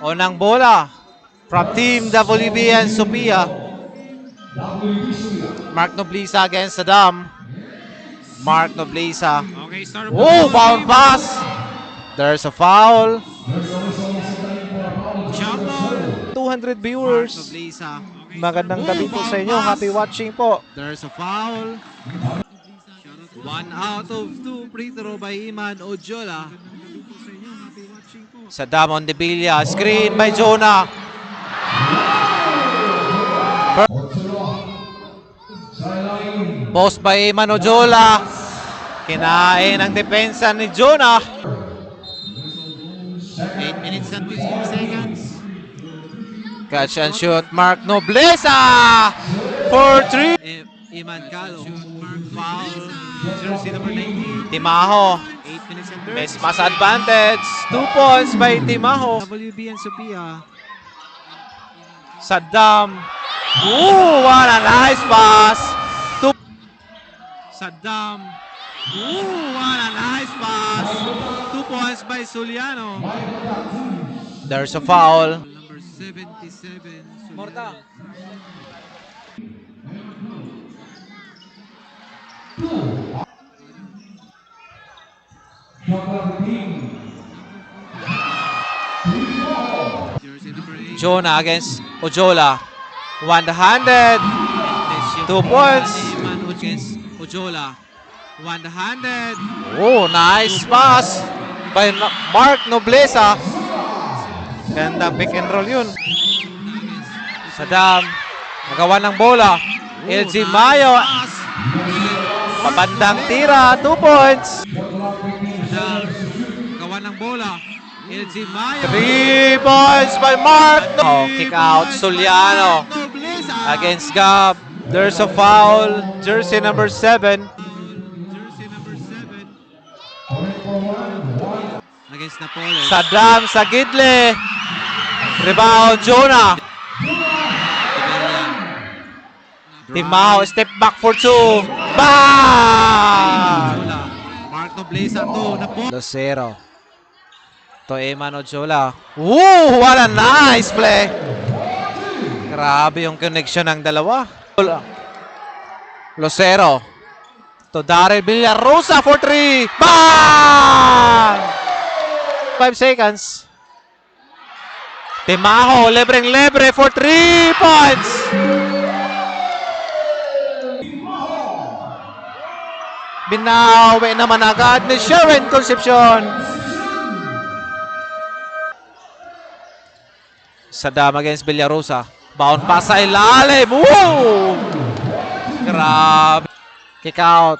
Unang bola from Team WBN Sophia. Mark Nobleza against Saddam. Mark Nobleza. Okay, start of Oh, bound pass. There's a foul. Jump ball. 200 Mark viewers. Nobleza. Okay, Magandang gabi po sa inyo. Happy watching po. There's a foul. 1 out of 2 free throw by Iman Ojola. Saddam on the Villa. Screen by Jonah. Post by Iman Ojola. Kinain ang depensa ni Jonah. 8 minutes and 15 seconds. Catch and shoot. Mark Nobleza for 3. Iman Calo. Foul. Jersey number 19. Timaho. 8 minutes and 30. Miss pass advantage. 2 points by Timaho. WBN Sophia. Saddam. Ooh, what a nice pass. Saddam. Ooh, what a nice pass. 2 points by Suliano. There's a foul. Number 77. Morta. Jersey number 8. Jonah against Ojola. One-handed. 2 points. Iman against Ojola. One-handed. Oh, nice pass by Mark Nobleza. Gandang pick and roll yun. Saddam. Nagawa ng bola. LG Mayo. Pass. Papandang tira. 2 points. Gawa ng bola. LG Mayo. 3 points by Mark. Oh, kick out. Suliano Nobleza. against Gab. There's a foul. Jersey number 7. Jersey number 7. Against Napoles. Saddam sa gidle. Rebound, Jonah. Timaho, step back for 2. Bang! Ojola. Mark Nobleza to. Napoles. 2-0. To Eman Ojola. Woo! What a nice play! Grabe yung connection ng dalawa. Lucero. To Daryl Villarosa for 3. Bang! 5 seconds. Timaho, lebreng-lebre for 3 points. Binawi naman agad ni Sherwin Concepcion. Saddam against Villarosa. Bound pass sa ilalim. Woo! Grabe. Kick out.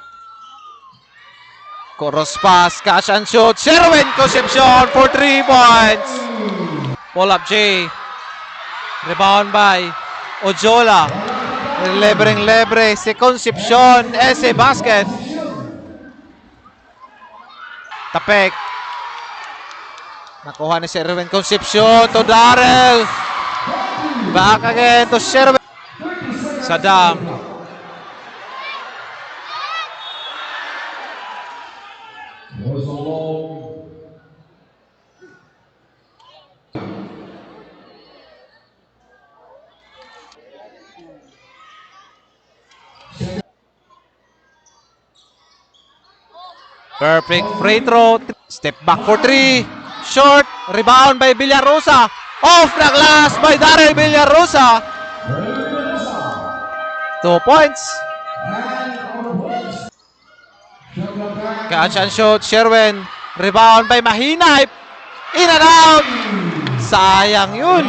Cross pass. Catch and shoot. Sherwin Concepcion for 3 points. Pull up J. Rebound by Ojola. Lebreng-lebre si Concepcion. Ese basket. Tapek. Nakuha ni Sherwin Concepcion to Daryl. Back again to Sherwin. Saddam. Perfect free throw. Step back for 3. Short. Rebound by Villarosa. Off the glass by Daryl Villarosa. 2 points. Catch and shoot. Sherwin. Rebound by Mahina. In and out. Sayang yun.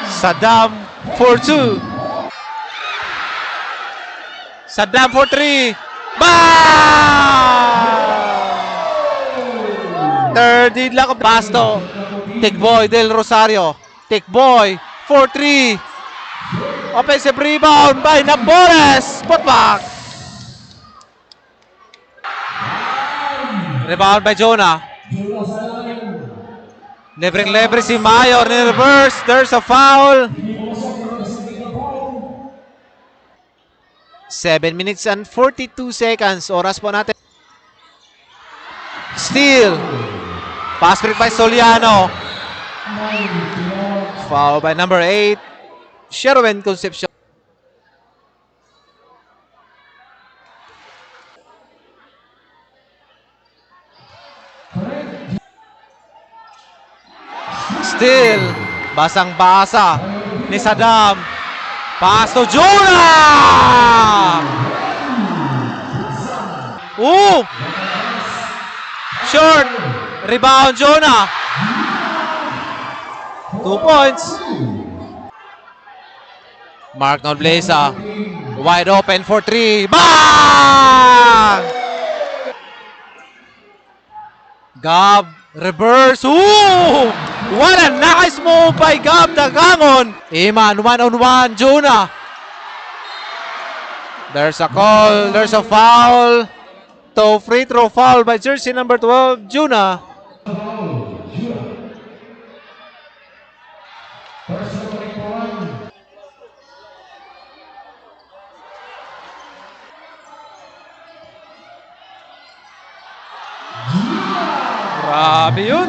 Saddam for 2. Saddam for 3. Bang! Third lead lang. Pasto. Tikboy del Rosario. Tikboy for 3. Offensive rebound by Napoles. Putback. Rebound by Jonah. Lebreng-lebre si Mayor. Reverse. There's a foul. 7 minutes and 42 seconds. Oras po natin. steal. Pass break by Soliano. Foul by number 8, Sherwin Concepcion. Still, basang-basa ni Saddam. Pass to Jonah! Short! Rebound, Jonah! 2 points. Mark Nobleza. Wide open for 3. Bang! Gab, reverse. What a nice move by Gab Dagangon. Iman, 1-on-1, Jonah. There's a call. There's a foul. To free throw foul by jersey number 12, Jonah. Grabe yun.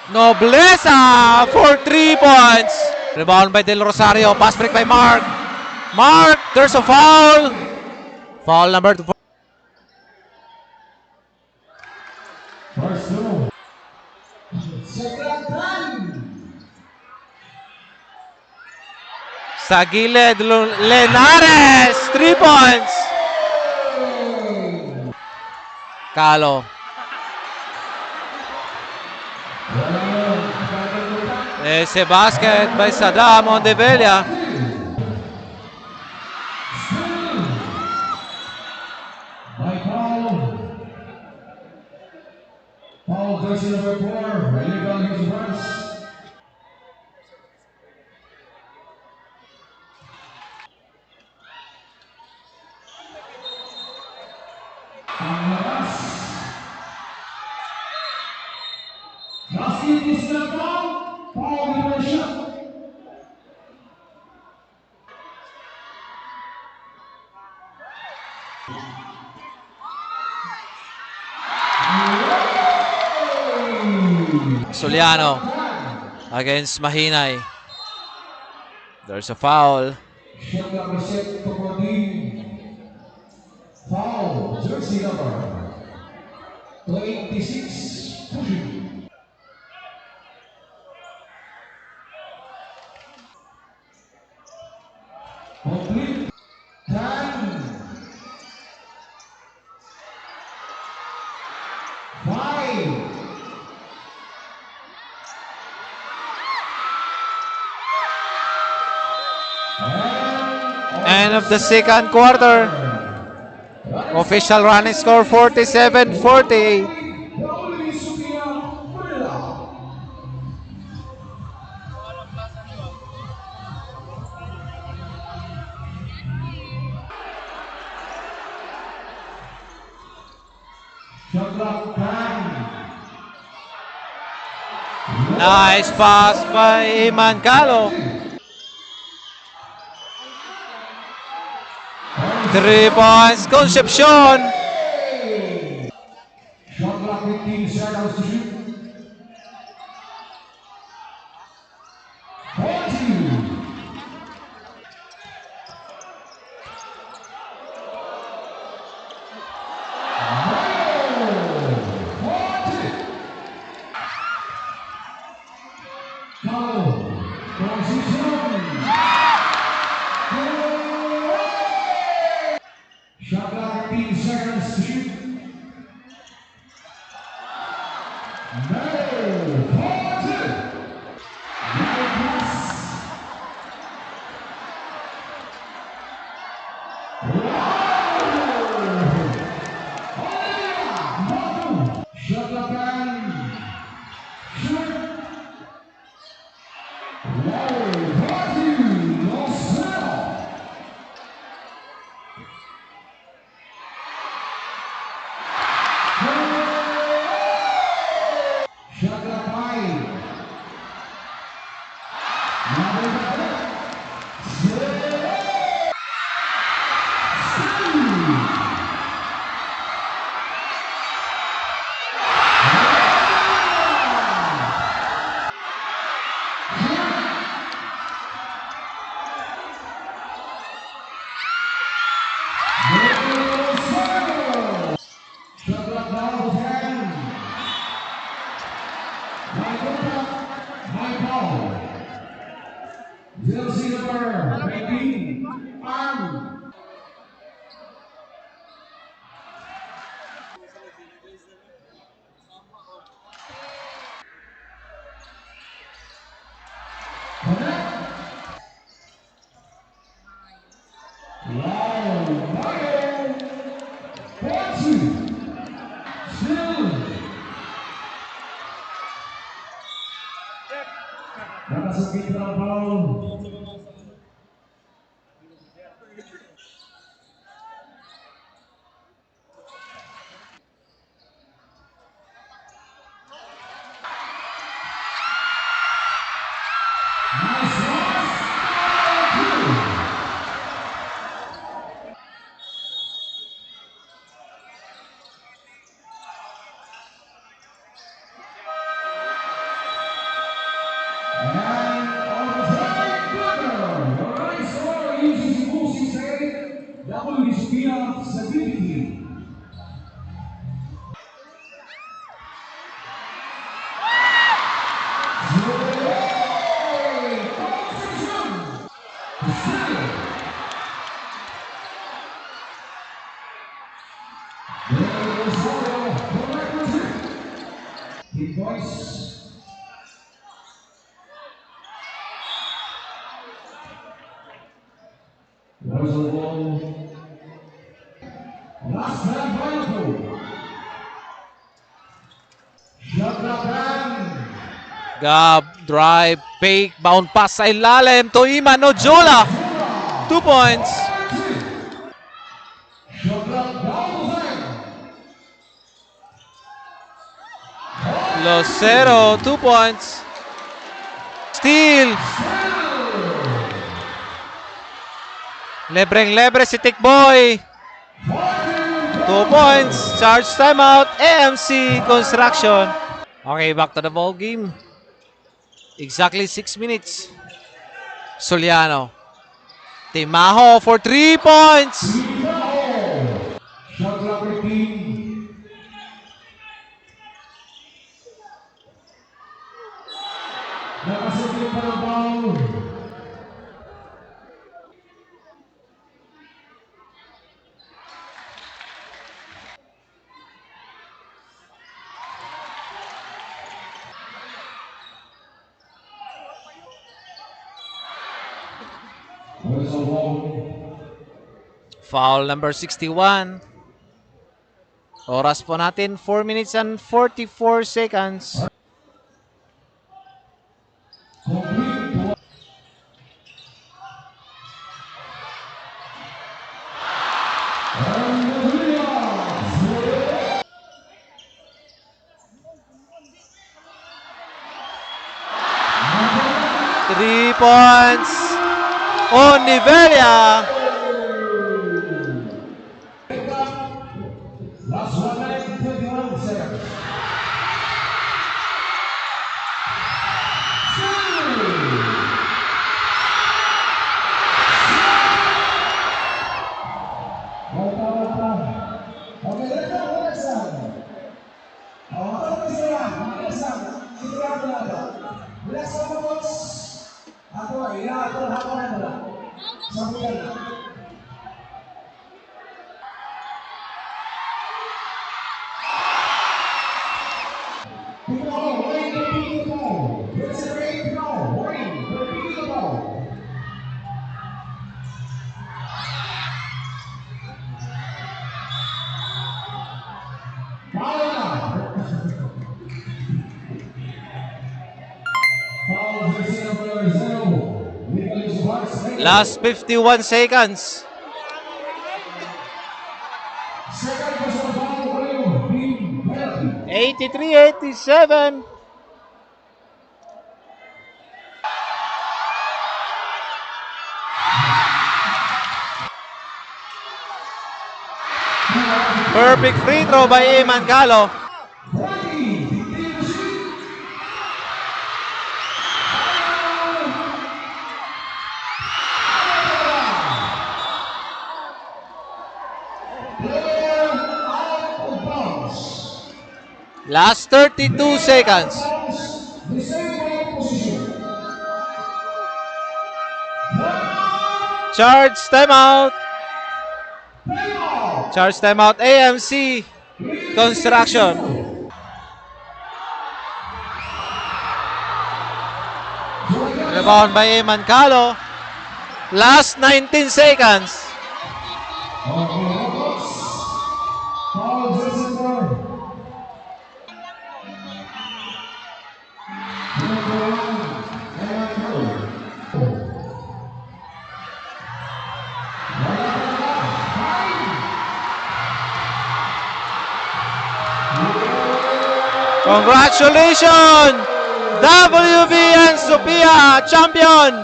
Nobleza for 3 points. Rebound by Del Rosario. Pass break by Mark. Mark, there's a foul. Foul number 2. Sa gilid, Lenares, 3 points. Calo. Ese basket by Saddam Ondevella. Paul jersey number 4, illegal use runs. Basket is not down. Paul with a shot. Soliano against Mahinay. There's a foul. Shot number 6 to 14. Foul, jersey number 26. Pushing. Complete. 10. 5. End of the second quarter. Official running score 47-48. Nice pass by Iman Calo. 3 points, Concepcion. Shot clock 15 seconds to shoot. 42. Shot clock 15 seconds to shoot. No, 42. Shot clock time. Shoot. Whoa, 42. No sell. Shot clock now 10. My contact, my foul. Jersey number 19, Arm. Wow, Mario. 4-2. Still. Nakasukit na foul. Nice pass. And on the side corner, the right scorer uses Musi State, W Spina Sabiti. Big boys. Whistle ball. Last man final. Shot clock down. Gab, drive, fake, bound pass sa ilalim to Iman Ojola. 2 points. Shot clock down the side. Lucero, 2 points. Steal. Lebreng-lebre si Tikboy. 2 points. Charge timeout. AMC Construction. Okay, back to the ball game. Exactly 6 minutes. Soliano. Timaho for 3 points. Shot clock 15. Nakasukit pa ng foul. Whistle ball. Foul number 61. Oras po natin, 4 minutes and 44 seconds. Complete. And the Williams. 3 points. Onivelia. Last 1 minute and 21 seconds. Okay, let's go. Next one. Ako isa lang. Next one. Sigurado na ito. Next one po, coach. Ako, hakunan mo lang. Sampulan na. People, wait, repeat the ball. Let's repeat the ball. Wait, repeat the ball. Foul na. Foul, jersey number 0. Legal use of hearts. Last 51 seconds. Second personal foul, William Bean penalty. 83-87. Perfect free throw by Eman Galo. 20, player out of bounds. Last 32 seconds. The same right position. Charge timeout. Timeout. Charge timeout. AMC Construction. Rebound by Eman Calo. Last 19 seconds. Paul Jason Boyd. Congratulations! WVN Sophia champion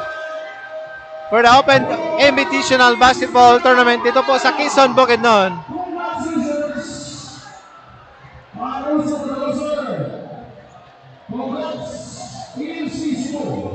for the Open Invitational Basketball Tournament dito po sa Quezon, Bukidnon. Congratulations. Congrats, EMC School.